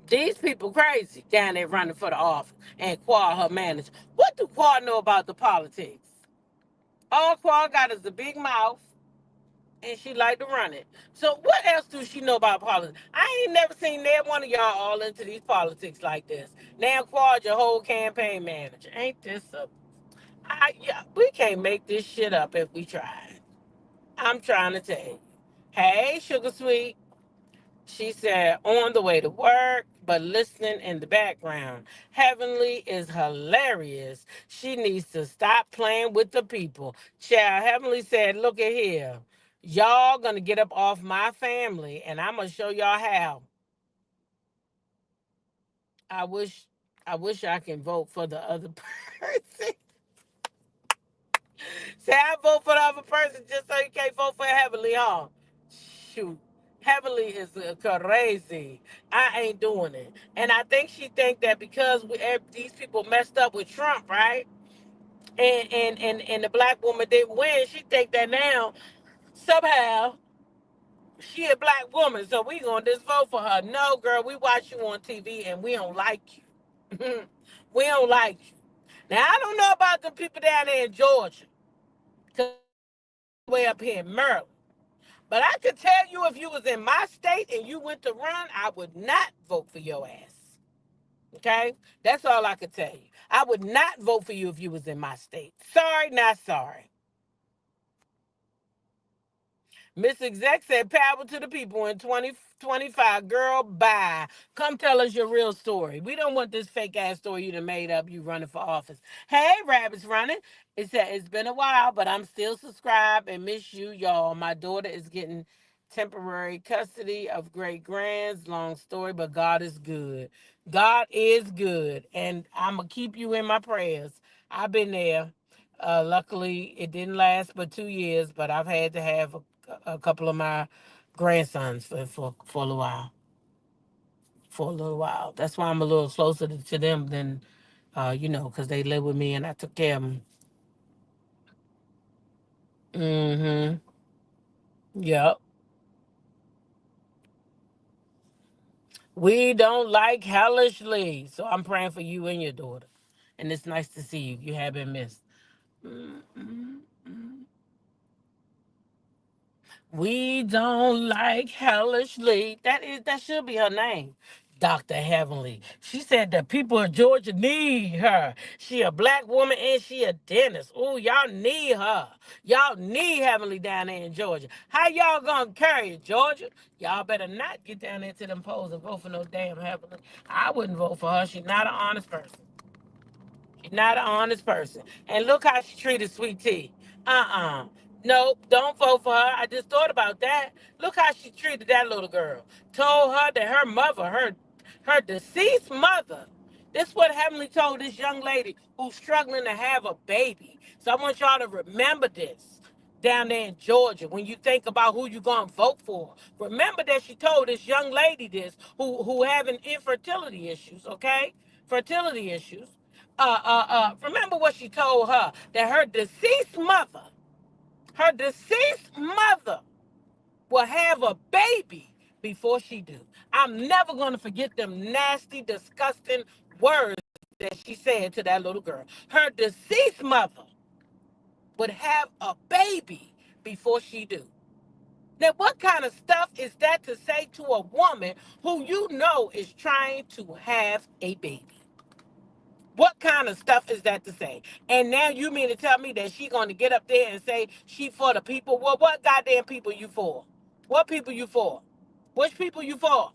these people crazy down there running for the office, and Quad her manager. What do Quad know about the politics? All Quad got is a big mouth, and she like to run it. So what else do she know about politics? I ain't never seen that one of y'all all into these politics like this. Now Quad your whole campaign manager. Ain't this a yeah, we can't make this shit up if we tried. I'm trying to tell you. Hey, Sugar Sweet. She said, on the way to work, but listening in the background. Heavenly is hilarious. She needs to stop playing with the people. Child, Heavenly said, look at here. Y'all gonna get up off my family, and I'm gonna show y'all how. I wish I can vote for the other person. Say I vote for the other person just so you can't vote for Heavenly, huh? Shoot. Heavenly is crazy. I ain't doing it. And I think she think that because these people messed up with Trump, right? And the black woman didn't win, she think that now somehow she a black woman, so we gonna just vote for her. No, girl, we watch you on TV and we don't like you. We don't like you. Now I don't know about the people down there in Georgia, 'cause way up here in Maryland. But I could tell you if you was in my state and you went to run, I would not vote for your ass. Okay? That's all I could tell you. I would not vote for you if you was in my state. Sorry, not sorry. Miss Exec said, power to the people in 2025. Girl, bye. Come tell us your real story. We don't want this fake ass story you done made up, you running for office. Hey, Rabbit's running. It said, it's been a while, but I'm still subscribed and miss you, y'all. My daughter is getting temporary custody of great grands. Long story, but God is good. God is good. And I'm going to keep you in my prayers. I've been there. Luckily, it didn't last but 2 years, but I've had to have a couple of my grandsons for a little while. For a little while. That's why I'm a little closer to them than, because they live with me and I took care of them. Mm-hmm. Yep. We don't like hellishly. So I'm praying for you and your daughter. And it's nice to see you. You have been missed. Mm-hmm. We don't like hellishly. That should be her name. Dr. Heavenly. She said the people of Georgia need her. She a black woman and she a dentist. Ooh, y'all need her. Y'all need Heavenly down there in Georgia. How y'all gonna carry it, Georgia? Y'all better not get down there to them polls and vote for no damn Heavenly. I wouldn't vote for her. She's not an honest person. Not an honest person. And look how she treated Sweet Tea. Uh-uh. Nope, don't vote for her. I just thought about that. Look how she treated that little girl. Told her that her mother, her deceased mother, this is what Heavenly told this young lady who's struggling to have a baby. So I want y'all to remember this down there in Georgia when you think about who you're going to vote for. Remember that she told this young lady this who having infertility issues, okay? Fertility issues. Remember what she told her, that her deceased mother will have a baby before she do. I'm never going to forget them nasty, disgusting words that she said to that little girl. Her deceased mother would have a baby before she do. Now, what kind of stuff is that to say to a woman who you know is trying to have a baby? What kind of stuff is that to say? And now you mean to tell me that she going to get up there and say she for the people? Well, what goddamn people you for? What people you for? Which people you for?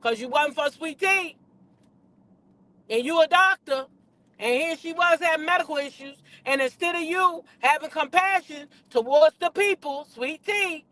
Because you wasn't for Sweet Tea. And you a doctor. And here she was having medical issues. And instead of you having compassion towards the people, Sweet Tea,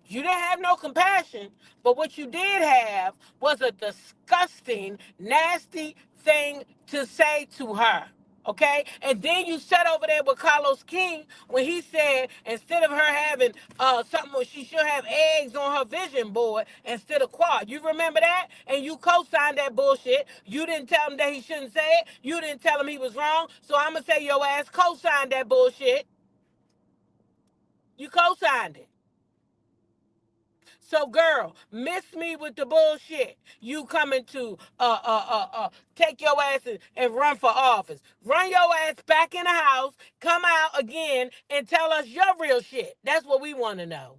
you didn't have no compassion, but what you did have was a disgusting, nasty thing to say to her. Okay? And then you sat over there with Carlos King when he said instead of her having something, she should have eggs on her vision board instead of quad. You remember that? And you co-signed that bullshit. You didn't tell him that he shouldn't say it. You didn't tell him he was wrong. So I'm going to say your ass co-signed that bullshit. You co-signed it. So, girl, miss me with the bullshit. You coming to take your ass and run for office. Run your ass back in the house, come out again, and tell us your real shit. That's what we want to know.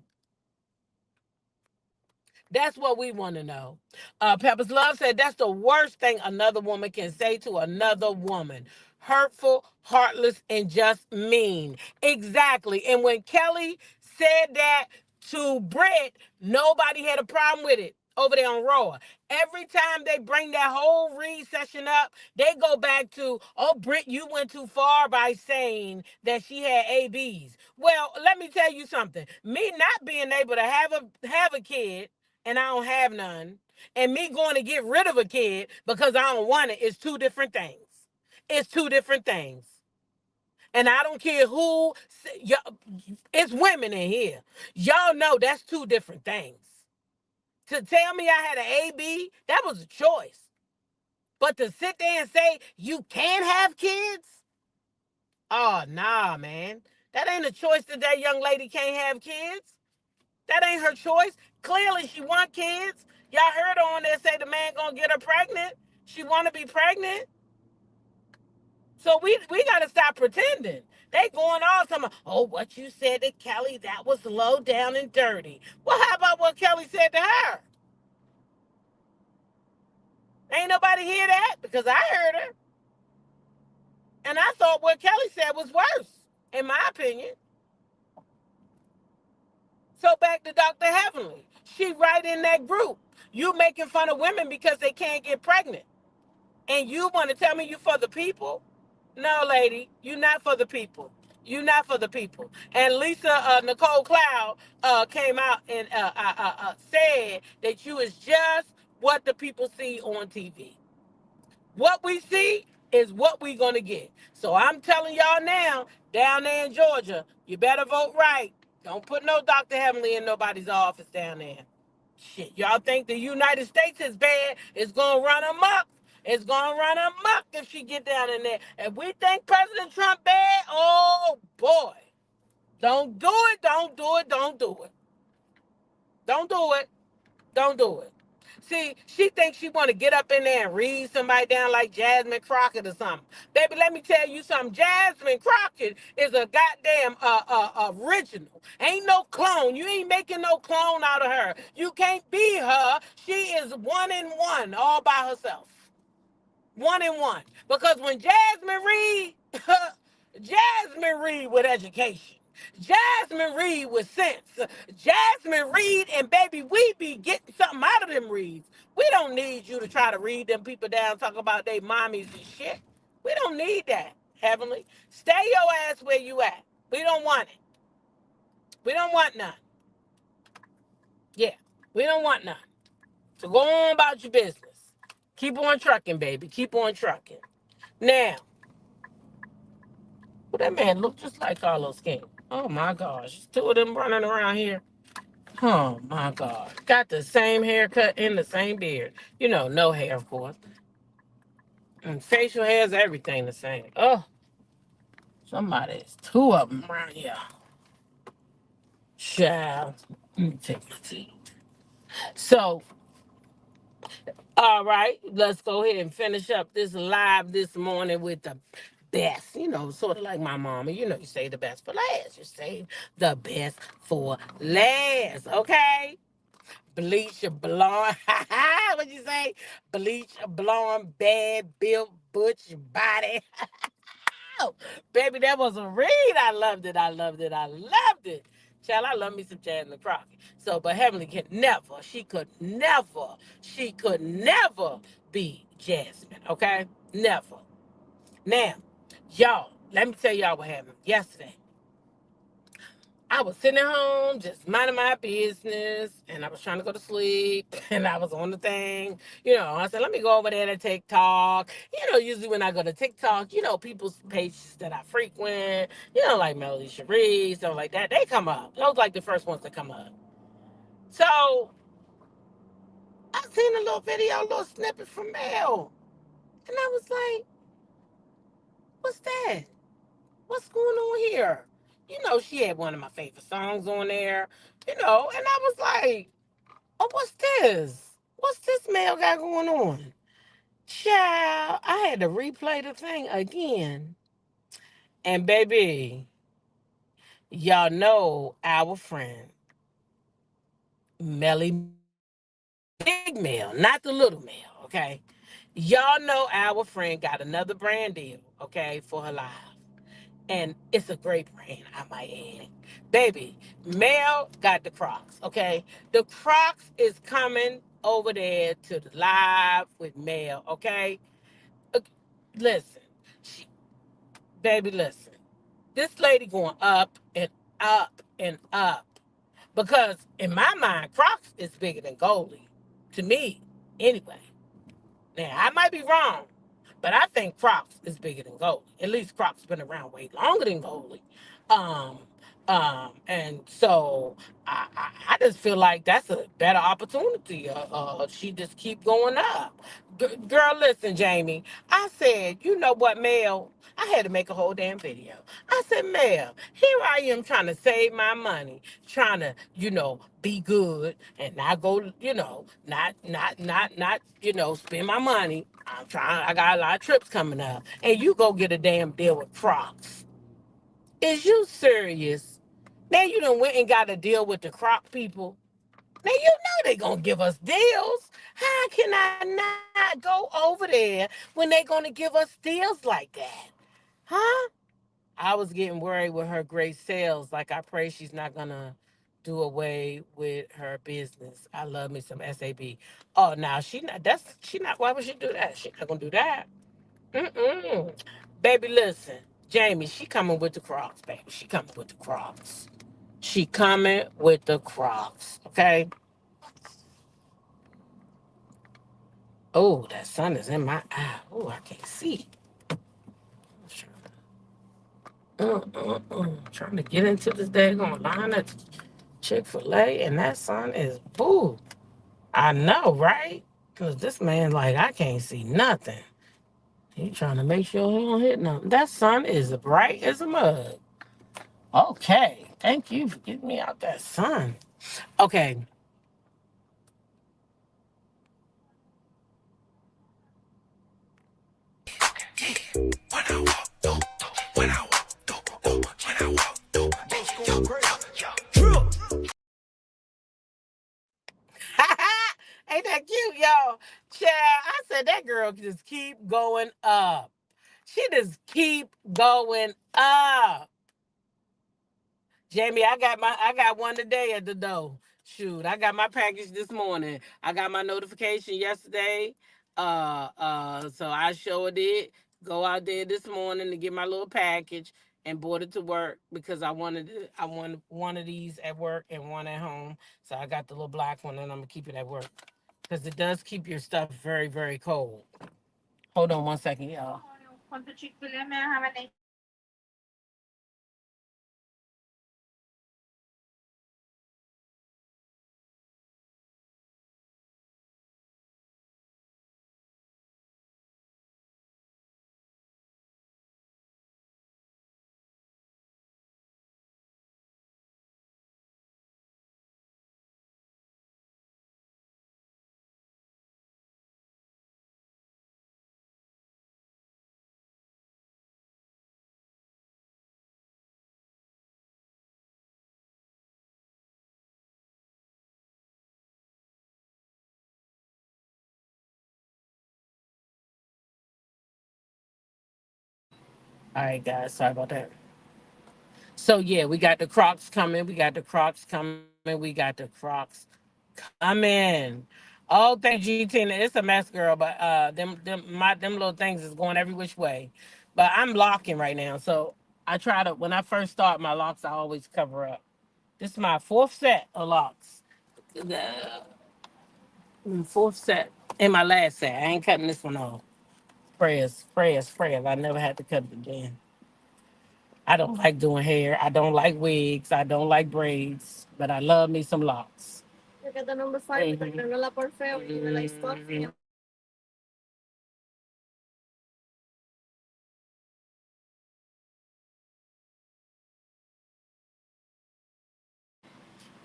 That's what we want to know. Peppers Love said that's the worst thing another woman can say to another woman. Hurtful, heartless, and just mean. Exactly. And when Kelly said that to Britt, nobody had a problem with it over there on Raw. Every time they bring that whole Reed session up, they go back to, oh, Britt, you went too far by saying that she had ABs. Well, let me tell you something. Me not being able to have a kid, and I don't have none, and me going to get rid of a kid because I don't want it is two different things. It's two different things. And I don't care who, it's women in here. Y'all know that's two different things. To tell me I had an AB, that was a choice. But to sit there and say you can't have kids? Oh, nah, man. That ain't a choice that that young lady can't have kids. That ain't her choice. Clearly, she want kids. Y'all heard her on there say the man gonna get her pregnant. She want to be pregnant. So we got to stop pretending. They going on talking about, oh, what you said to Kelly, that was low down and dirty. Well, how about what Kelly said to her? Ain't nobody hear that? Because I heard her. And I thought what Kelly said was worse, in my opinion. So back to Dr. Heavenly. She right in that group. You making fun of women because they can't get pregnant. And you want to tell me you for the people? No, lady, you not for the people. You not for the people. And Lisa Nicole Cloud came out and said that you is just what the people see on TV. What we see is what we gonna get. So I'm telling y'all now, down there in Georgia, you better vote right. Don't put no Dr. Heavenly in nobody's office down there. Shit, y'all think the United States is bad? It's gonna run amok. It's gonna run amok if she get down in there. If we think President Trump bad, oh boy. Don't do it, don't do it, don't do it. Don't do it. Don't do it. See, she thinks she want to get up in there and read somebody down like Jasmine Crockett or something. Baby, let me tell you something. Jasmine Crockett is a goddamn original. Ain't no clone. You ain't making no clone out of her. You can't be her. She is one in one all by herself. One in one. Because when Jasmine read, Jasmine read with education. Jasmine read with sense. Jasmine read, and baby, we be getting something out of them reads. We don't need you to try to read them people down, talk about they mommies and shit. We don't need that, Heavenly. Stay your ass where you at. We don't want it. We don't want none. Yeah, we don't want none. So go on about your business. Keep on trucking, baby. Keep on trucking. Now, well, that man looked just like Carlos King. Oh my gosh, two of them running around here. Oh my God. Got the same haircut and the same beard. You know, no hair, of course. And facial hair is everything the same. Oh, somebody's two of them around here. Child. Let me take my tea. So, all right, let's go ahead and finish up this live this morning with the best. You know, sort of like my mama. You know, you say the best for last. You say the best for last, okay? Bleach a blonde. What'd you say? Bleach a blonde, bad built, butch body. Oh, baby, that was a read. I loved it. I loved it. I loved it. Child, I love me some Jasmine Crockett. So, but Heavenly can never, she could never be Jasmine, okay? Never. Now, y'all, let me tell y'all what happened yesterday. I was sitting at home, just minding my business, and I was trying to go to sleep, and I was on the thing. You know, I said, let me go over there to TikTok. You know, usually when I go to TikTok, you know, people's pages that I frequent, you know, like Melody Cherie, stuff like that, they come up. Those like the first ones that come up. So, I seen a little video, a little snippet from Mel. And I was like, what's that? What's going on here? You know, she had one of my favorite songs on there, you know, and I was like, oh, what's this? What's this Mel got going on? Child. I had to replay the thing again. And baby, y'all know our friend Melly Mel, big Mel, not the little Mel, okay? Y'all know our friend got another brand deal, okay, for her live. And it's a great brand, I might add. Baby, Mel got the Crocs, okay? The Crocs is coming over there to the live with Mel, okay? Uh, Listen, she, baby, listen. This lady going up and up and up. Because in my mind, Crocs is bigger than Goldie. To me, anyway. Now, I might be wrong, but I think Crocs is bigger than Goldie. At least Crocs been around way longer than Goldie. Um, and so I just feel like that's a better opportunity. She just keep going up. Girl, listen, Jamie. I said, you know what, Mel? I had to make a whole damn video. I said, Mel, here I am trying to save my money, trying to, be good and not go, not, spend my money. I got a lot of trips coming up. And you go get a damn deal with Crocs. Is you serious? Now you done went and got a deal with the Croc people. Now you know they gonna give us deals. How can I not go over there when they gonna give us deals like that? Huh? I was getting worried with her great sales. Like I pray she's not gonna do away with her business. I love me some SAB. Oh, now she not. That's she not. Why would she do that? She not gonna do that. Mm-mm. Baby, listen, Jamie. She coming with the Crocs, baby. She coming with the Crocs. She coming with the Crocs. Okay. Oh, that sun is in my eye. Oh, I can't see. Trying to get into this daggone line at Chick-fil-A, and that sun is boo. I know, right? Because this man, like, I can't see nothing. He trying to make sure he don't hit nothing. That sun is bright as a mug. Okay. Thank you for getting me out that sun. Okay. Ain't that cute, y'all? Child, I said that girl just keep going up. She just keep going up. Jamie, I got one today at the door. Shoot, I got my package this morning. I got my notification yesterday. So I sure did go out there this morning to get my little package and brought it to work because I wanted one of these at work and one at home. So I got the little black one and I'm gonna keep it at work. Because it does keep your stuff very, very cold. Hold on one second, y'all. All right, guys, sorry about that. So yeah, we got the Crocs coming. We got the Crocs coming. We got the Crocs coming. Oh, thank you, Tina. It's a mess, girl. But them little things is going every which way. But I'm locking right now. So I try to when I first start my locks, I always cover up. This is my fourth set of locks. The fourth set and my last set. I ain't cutting this one off. Prayers, prayers, prayers. I never had to cut it again. I don't like doing hair. I don't like wigs. I don't like braids. But I love me some locks. Mhm.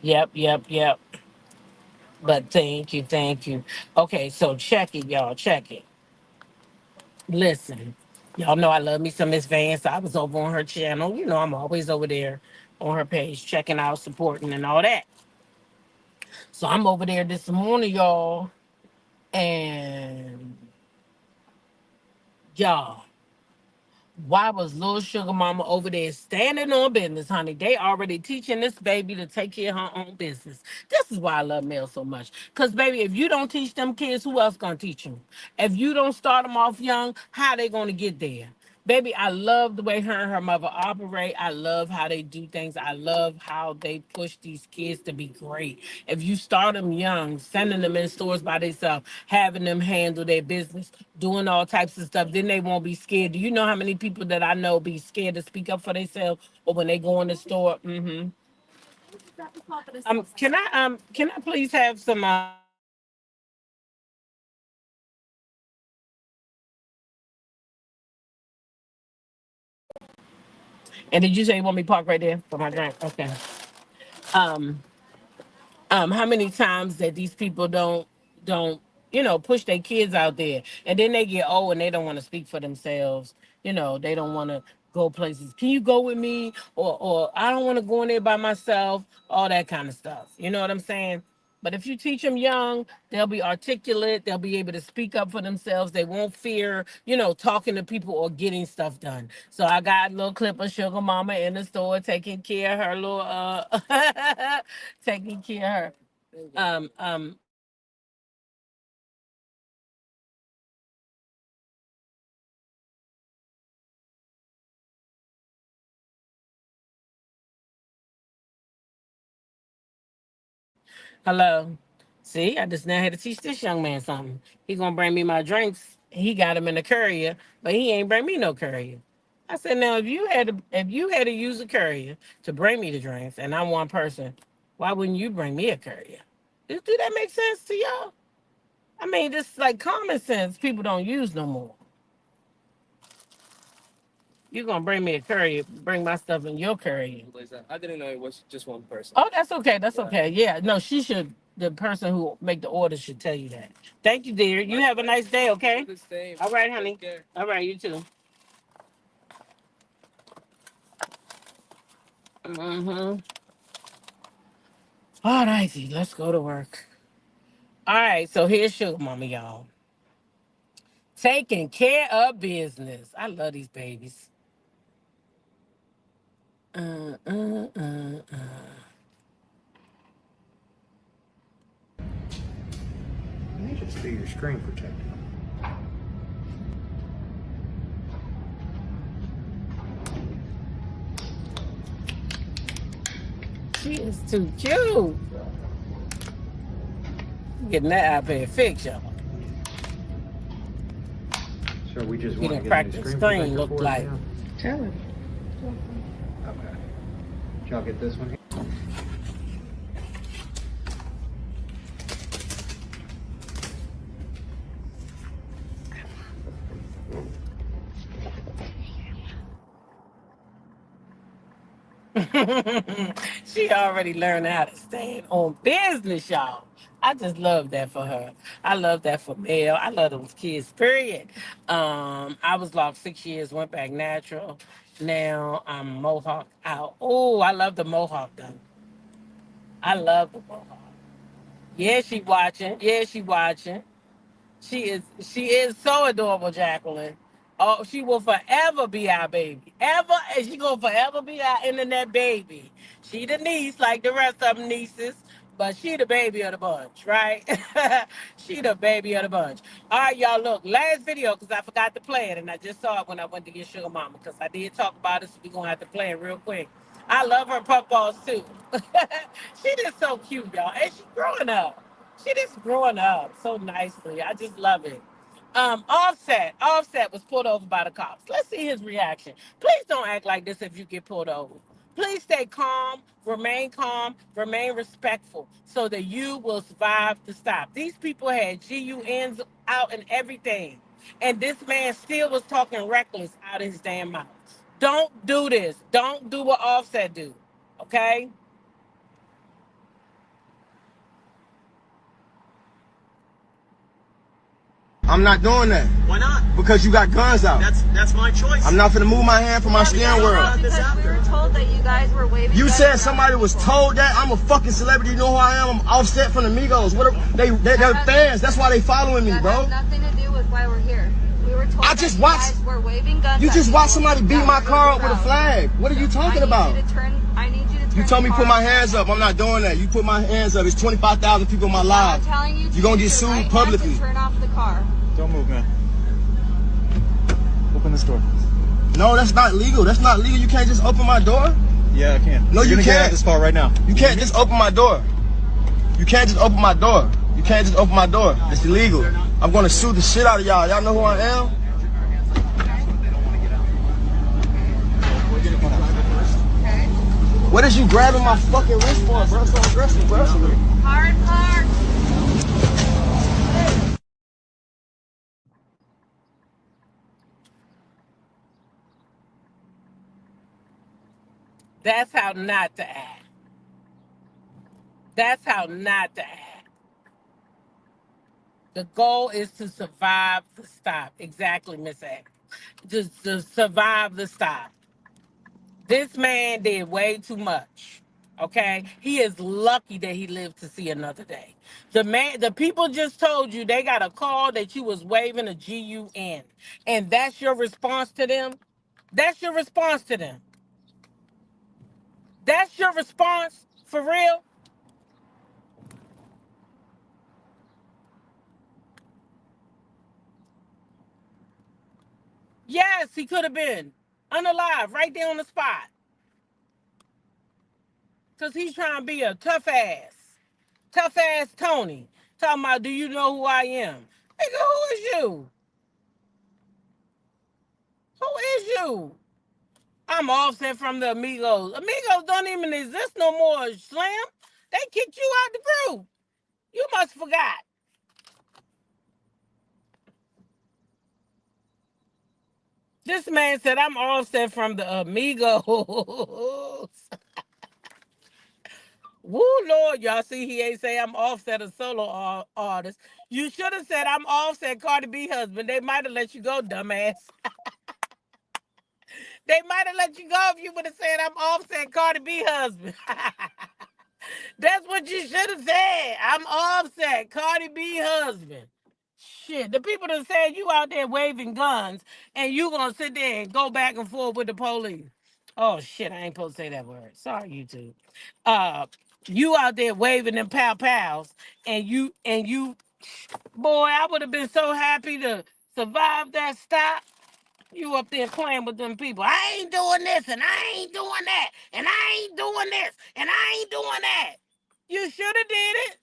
Yep, yep, yep. But thank you, thank you. Okay, so check it, y'all. Check it. Listen, y'all know I love me some Miss Vance. I was over on her channel. You know, I'm always over there on her page, checking out, supporting, and all that. So I'm over there this morning, y'all, and y'all, why was little Sugar Mama over there standing on business, honey? They already teaching this baby to take care of her own business. This is why I love Mel so much. Because, baby, if you don't teach them kids, who else going to teach them? If you don't start them off young, how they going to get there? Baby, I love the way her and her mother operate. I love how they do things. I love how they push these kids to be great. If you start them young, sending them in stores by themselves, having them handle their business, doing all types of stuff, then they won't be scared. Do you know how many people that I know be scared to speak up for themselves or when they go in the store? Mm-hmm. Can I please have some and did you say you want me to park right there for my drink? Okay. Um how many times that these people don't push their kids out there and then they get old and they don't want to speak for themselves. They don't want to go places. Can you go with me? Or I don't want to go in there by myself, all that kind of stuff. You know what I'm saying? But if you teach them young, they'll be articulate, they'll be able to speak up for themselves, they won't fear talking to people or getting stuff done. So I got a little clip of Sugar Mama in the store taking care of her little taking care of her. Hello. See, I just now had to teach this young man something. He gonna bring me my drinks. He got them in the courier, but he ain't bring me no courier. I said, now if you had to use a courier to bring me the drinks, and I'm one person, why wouldn't you bring me a courier? Do that make sense to y'all? I mean, just like common sense, people don't use no more. You gonna bring me a courier, bring my stuff in your courier. I didn't know it was just one person. Oh, that's okay. That's okay. Yeah, no, she should. The person who make the order should tell you that. Thank you, dear. You have a nice day. Okay. All right, honey. All right, you too. Mm-hmm. All righty, let's go to work. All right, so here's Sugar Mama, y'all. Taking care of business. I love these babies. Uh, uh, uh, Let me just do your screen protector. She is too cute. Getting that iPad fixed, y'all. So we just Get want a to get crack a the screen screen protector look for it like. now? Tell her. Okay. Did y'all get this one here? She already learned how to stand on business, y'all. I just love that for her. I love that for Mel. I love those kids, period. I was locked 6 years, went back natural. Now I'm Mohawk out. Oh, I love the Mohawk though. I love the Mohawk. Yeah, she watching. Yeah, she watching. She is so adorable, Jacqueline. Oh, she will forever be our baby. Ever, and she gonna forever be our internet baby. She the niece, like the rest of them nieces, but she the baby of the bunch, right? She the baby of the bunch. All right, y'all. Look, last video because I forgot to play it, and I just saw it when I went to get Sugar Mama because I did talk about it, so we gonna have to play it real quick. I love her puffballs too. She just so cute, y'all, and she growing up. She just growing up so nicely. I just love it. Offset was pulled over by the cops. Let's see his reaction. Please don't act like this if you get pulled over. Please stay calm, remain respectful so that you will survive the stop. These people had GUNs out and everything. And this man still was talking reckless out of his damn mouth. Don't do this. Don't do what Offset do. Okay? I'm not doing that. Why not? Because you got guns out. That's my choice. I'm not finna move my hand from my steering wheel. Because we were told that you guys were waving. You said somebody was told that? I'm a fucking celebrity. You know who I am? I'm Offset from the Migos. They're fans. That's why they following me, bro. That has nothing to do with why we're here. We were told I just that watched. you guys were waving guns. You just watched somebody beat my car up with a Around. flag. What are you talking about? I need you to turn. You told me your put car my hands up. I'm not doing that. You put my hands up. It's 25,000 people in my I'm live. telling you. You're gonna get use your sued right hand publicly. to turn off the car. Don't move, man. Open this door. No, that's not legal. That's not legal. You can't just open my door. Yeah, I can. No, You're you gonna get out can't. of this car right now. You can't just open my door. You can't just open my door. You can't just open my door. It's illegal. I'm gonna sue the shit out of y'all. Y'all know who I am? What is you grabbing my fucking wrist for, bro? So aggressive, bro. Hard park. That's how not to act. That's how not to act. The goal is to survive the stop. Exactly, Miss A. Just to survive the stop. This man did way too much. Okay? He is lucky that he lived to see another day. The people just told you they got a call that you was waving a GUN. And that's your response to them? That's your response to them. That's your response? For real? Yes, he could have been unalive right there on the spot. Because he's trying to be a tough ass. Tough ass Tony. Talking about, do you know who I am? Nigga, who is you? Who is you? I'm Offset from the Amigos. Amigos don't even exist no more, Slim. They kicked you out the group. You must forgot. This man said, I'm Offset from the Amigos. Woo, Lord, y'all see he ain't say I'm Offset a solo artist. You should have said I'm Offset Cardi B husband. They might have let you go, dumbass. They might have let you go if you would have said I'm Offset Cardi B husband. That's what you should have said. I'm Offset Cardi B husband. Shit, the people that said you out there waving guns and you gonna sit there and go back and forth with the police. Oh shit, I ain't supposed to say that word. Sorry, YouTube. You out there waving them pow pows and you boy, I would have been so happy to survive that stop. You up there playing with them people. I ain't doing this and I ain't doing that and I ain't doing this and I ain't doing that. You should have did it.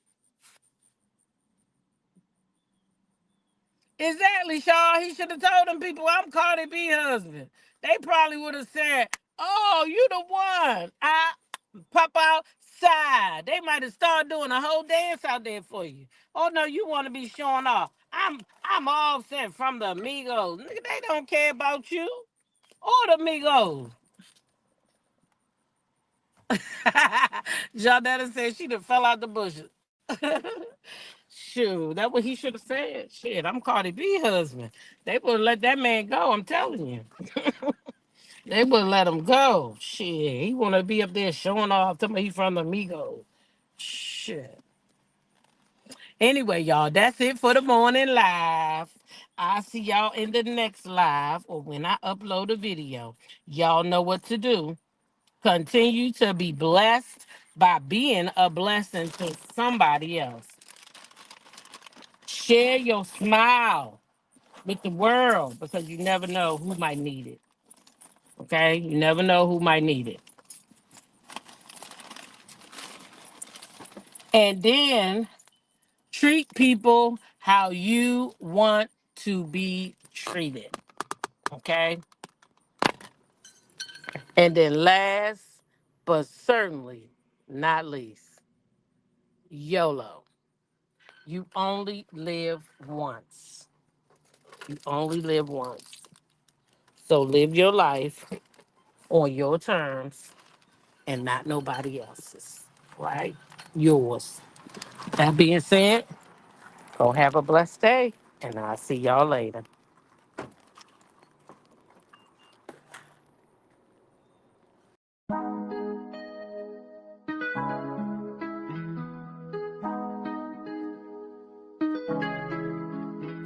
Exactly, Shaw. He should have told them people I'm Cardi B husband. They probably would have said, "Oh, you the one." I pop outside. They might have started doing a whole dance out there for you. Oh no, you want to be showing off. I'm Offset from the Amigos. Nigga, they don't care about you or the Amigos. Janetta said she done fell out the bushes. Shoot, that's what he should have said. Shit, I'm Cardi B husband. They would let that man go, I'm telling you. They would let him go. Shit, he want to be up there showing off to me he from the Migos. Shit. Anyway, y'all, that's it for the morning live. I'll see y'all in the next live or when I upload a video. Y'all know what to do. Continue to be blessed by being a blessing to somebody else. Share your smile with the world because you never know who might need it. Okay? You never know who might need it. And then treat people how you want to be treated. Okay? And then last, but certainly not least, YOLO. You only live once. You only live once. So live your life on your terms and not nobody else's. Right? Yours. That being said, go have a blessed day. And I'll see y'all later.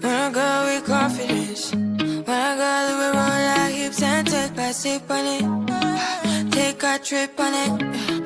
When I go with confidence, when I go with roll like hips and take my sip on it, take a trip on it.